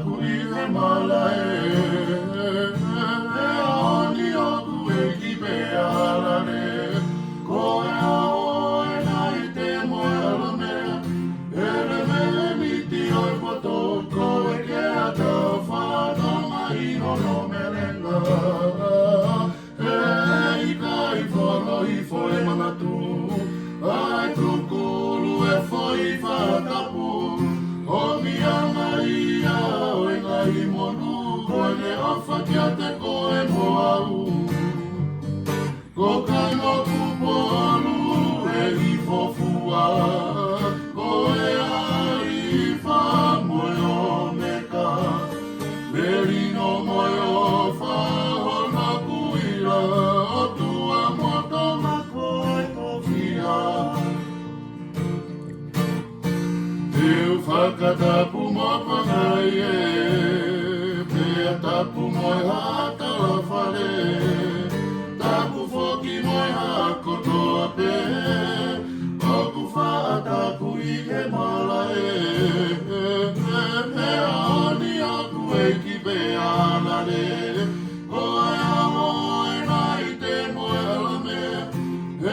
taku I he mala aoni oku ki pe alane koe ao nai te moe alamea ele mele miti oi poto koe ke ata whanonga I hono merenga I whono I foe manatu ai tukulu foi whakapu o mianga ia o ngai monu koe ne awha kia te koe moau ko kano kupolu I fofua koe ai wha moe o meka merino moe o wha hona kuira o tua moto ma koe kofia eu whakatapu mo pangai pea tapu moe hata la whare tapu whoki moe hakotoa pe oku whaatapu I he mala aoni aku ki pe anare koe amoe nai te moe alamea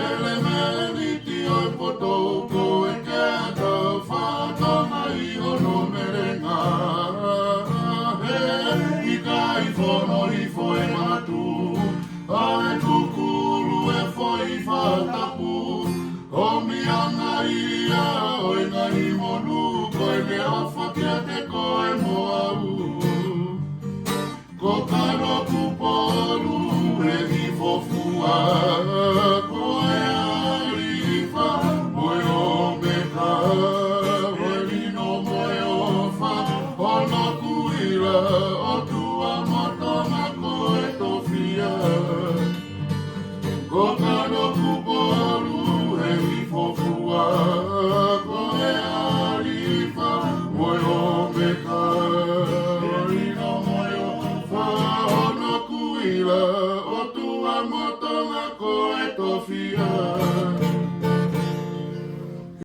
ele mele niti oi poto koe ke ata whatonga I hono merenga I kai whono I foe